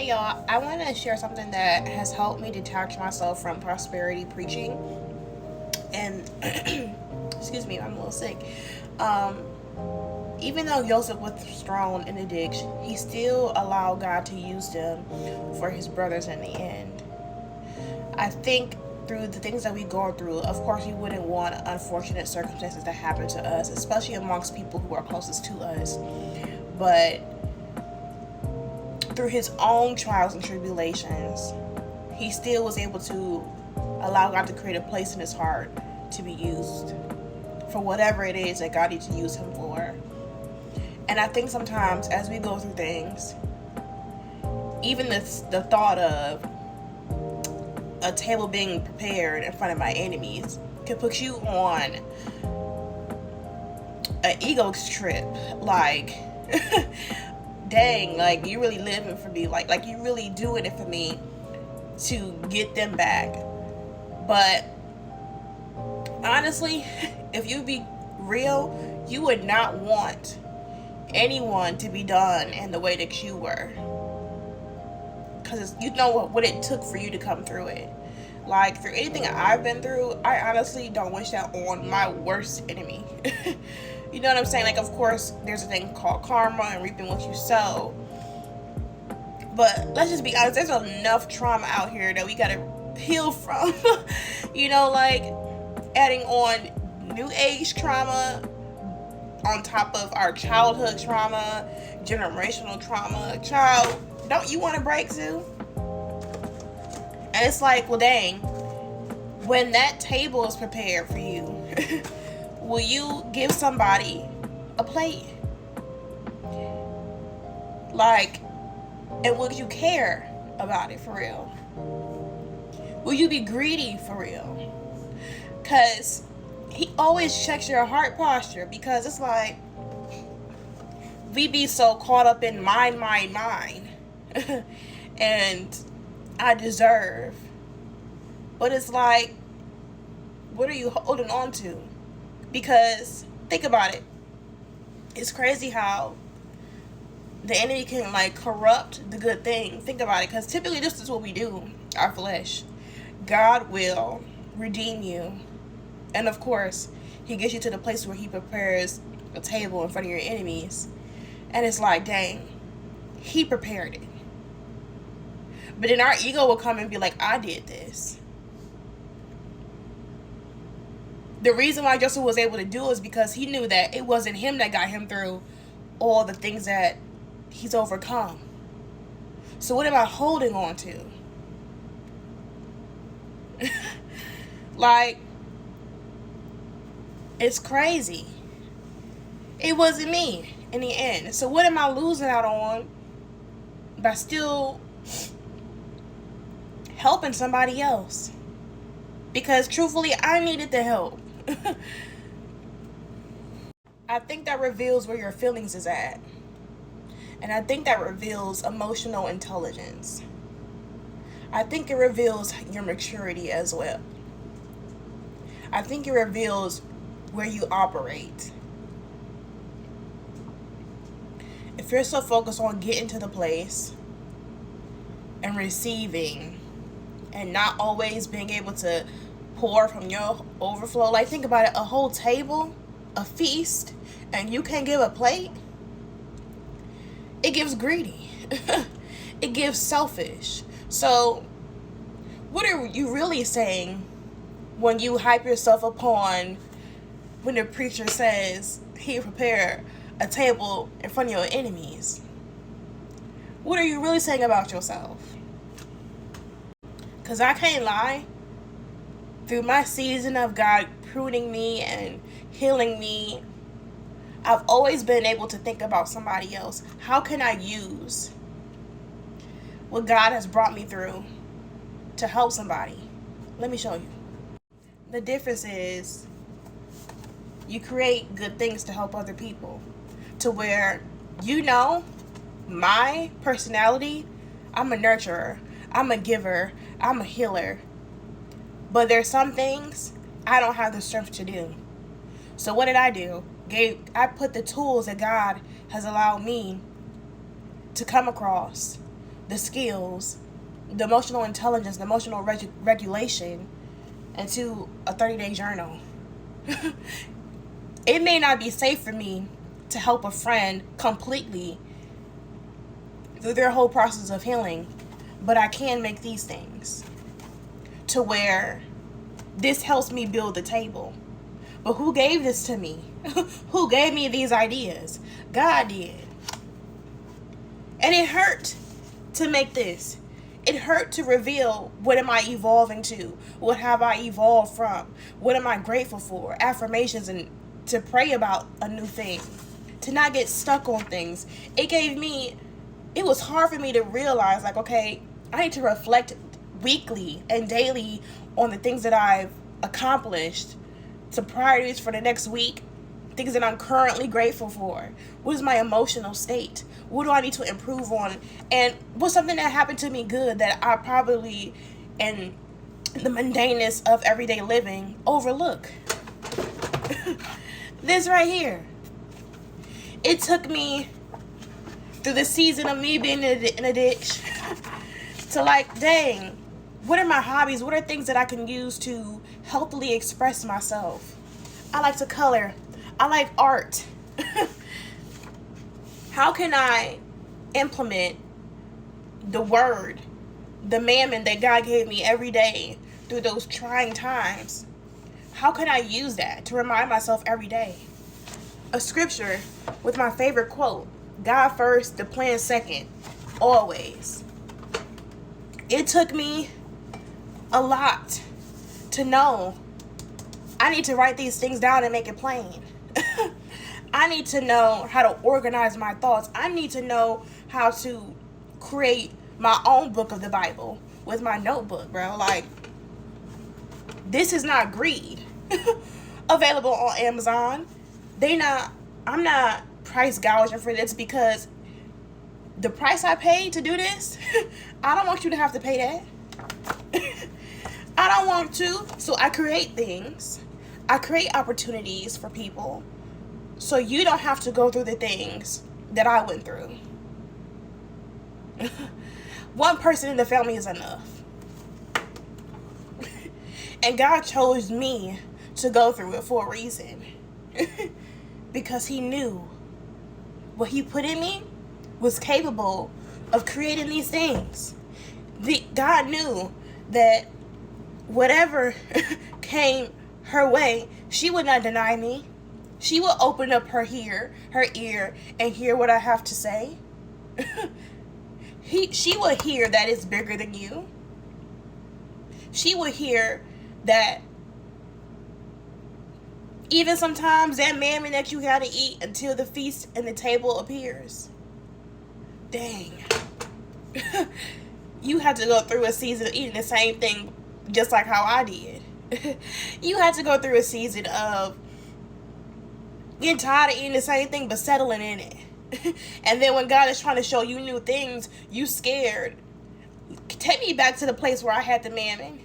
Hey y'all, I want to share something that has helped me detach myself from prosperity preaching. And excuse me, I'm a little sick. Um, Even though Joseph was thrown in the ditch, he still allowed God to use them for his brothers in the end. I think through the things that we go through, of course, we wouldn't want unfortunate circumstances to happen to us, especially amongst people who are closest to us. But through his own trials and tribulations, he still was able to allow God to create a place in his heart to be used for whatever it is that God needs to use him for. And I think sometimes as we go through things, even the thought of a table being prepared in front of my enemies can put you on an ego trip. Like, dang, like you really living for me, like you really doing it for me to get them back. But honestly, if you be real, you would not want anyone to be done in the way that you were, because you know what it took for you to come through it. Like, through anything I've been through, I honestly don't wish that on my worst enemy. You know what I'm saying? Like, of course, there's a thing called karma and reaping what you sow. But let's just be honest, there's enough trauma out here that we gotta heal from. You know, like adding on new age trauma on top of our childhood trauma, generational trauma. Child, don't you want a break too? And it's like, well, dang, when that table is prepared for you, will you give somebody a plate? Like, and will you care about it for real? Will you be greedy for real? Because he always checks your heart posture, because it's like we be so caught up in mine and I deserve. But it's like, what are you holding on to? Because think about it. It's crazy how the enemy can like corrupt the good thing. Think about it, because typically this is what we do, our flesh. God will redeem you. And of course, he gets you to the place where he prepares a table in front of your enemies. And it's like, dang, he prepared it. But then our ego will come and be like, I did this. The reason why Joseph was able to do it is because he knew that it wasn't him that got him through all the things that he's overcome. So what am I holding on to? Like, it's crazy. It wasn't me in the end. So what am I losing out on by still helping somebody else? Because truthfully, I needed the help. I think that reveals where your feelings is at. And I think that reveals emotional intelligence. I think it reveals your maturity as well. I think it reveals where you operate. If you're so focused on getting to the place and receiving and not always being able to pour from your overflow, like think about it, a whole table, a feast, and you can't give a plate, it gives greedy. It gives selfish. So what are you really saying when you hype yourself upon when the preacher says he prepared a table in front of your enemies? What are you really saying about yourself? Because I can't lie, through my season of God pruning me and healing me, I've always been able to think about somebody else. How can I use what God has brought me through to help somebody? Let me show you. The difference is you create good things to help other people, to where, you know, my personality, I'm a nurturer, I'm a giver, I'm a healer. But there's some things I don't have the strength to do. So what did I do? I put the tools that God has allowed me to come across, the skills, the emotional intelligence, the emotional regulation into a 30-day journal. It may not be safe for me to help a friend completely through their whole process of healing, but I can make these things to where this helps me build the table. But who gave this to me? Who gave me these ideas? God did. And it hurt to make this. It hurt to reveal, what am I evolving to? What have I evolved from? What am I grateful for? Affirmations, and to pray about a new thing. To not get stuck on things. It was hard for me to realize, like, okay, I need to reflect weekly and daily on the things that I've accomplished, to priorities for the next week, things that I'm currently grateful for. What is my emotional state? What do I need to improve on? And what's something that happened to me good that I probably, in the mundaneness of everyday living, overlook? This right here. It took me through the season of me being in a ditch to, like, dang, what are my hobbies? What are things that I can use to healthily express myself? I like to color. I like art. How can I implement the word, the mammon that God gave me every day through those trying times? How can I use that to remind myself every day? A scripture with my favorite quote: God first, the plan second, always. It took me a lot to know I need to write these things down and make it plain. I need to know how to organize my thoughts. I need to know how to create my own book of the Bible with my notebook, bro. Like, this is not greed. Available on Amazon. I'm not price gouging for this, because the price I paid to do this, I don't want you to have to pay that. I don't want to. So I create things. I create opportunities for people so you don't have to go through the things that I went through. One person in the family is enough. And God chose me to go through it for a reason. Because he knew what he put in me was capable of creating these things. God knew that whatever came her way, she would not deny me. She will open up her ear, and hear what I have to say. She will hear that it's bigger than you. She will hear that even sometimes that mammon that you gotta eat until the feast and the table appears. Dang. You had to go through a season of eating the same thing just like how I did. You had to go through a season of getting tired of eating the same thing but settling in it. And then when God is trying to show you new things, you scared. Take me back to the place where I had the mammon.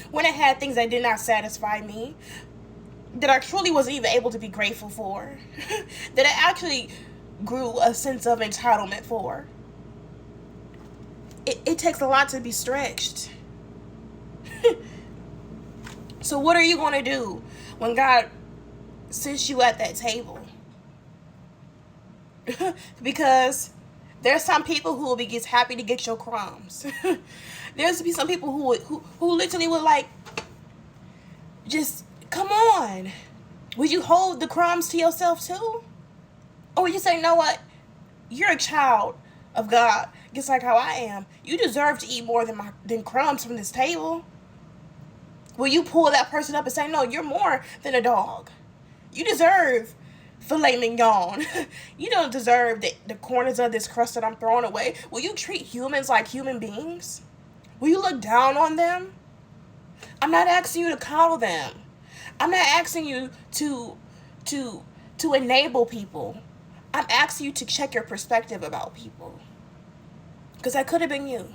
When I had things that did not satisfy me, that I truly wasn't even able to be grateful for, that I actually grew a sense of entitlement for. It takes a lot to be stretched. So what are you going to do when God sits you at that table? Because there's some people who will be just happy to get your crumbs. There's be some people who literally would like, just come on. Would you hold the crumbs to yourself too? Or would you say, you know what? You're a child of God, just like how I am. You deserve to eat more than crumbs from this table. Will you pull that person up and say, no, you're more than a dog. You deserve filet mignon. You don't deserve the corners of this crust that I'm throwing away. Will you treat humans like human beings? Will you look down on them? I'm not asking you to coddle them. I'm not asking you to enable people. I'm asking you to check your perspective about people. Because that could have been you.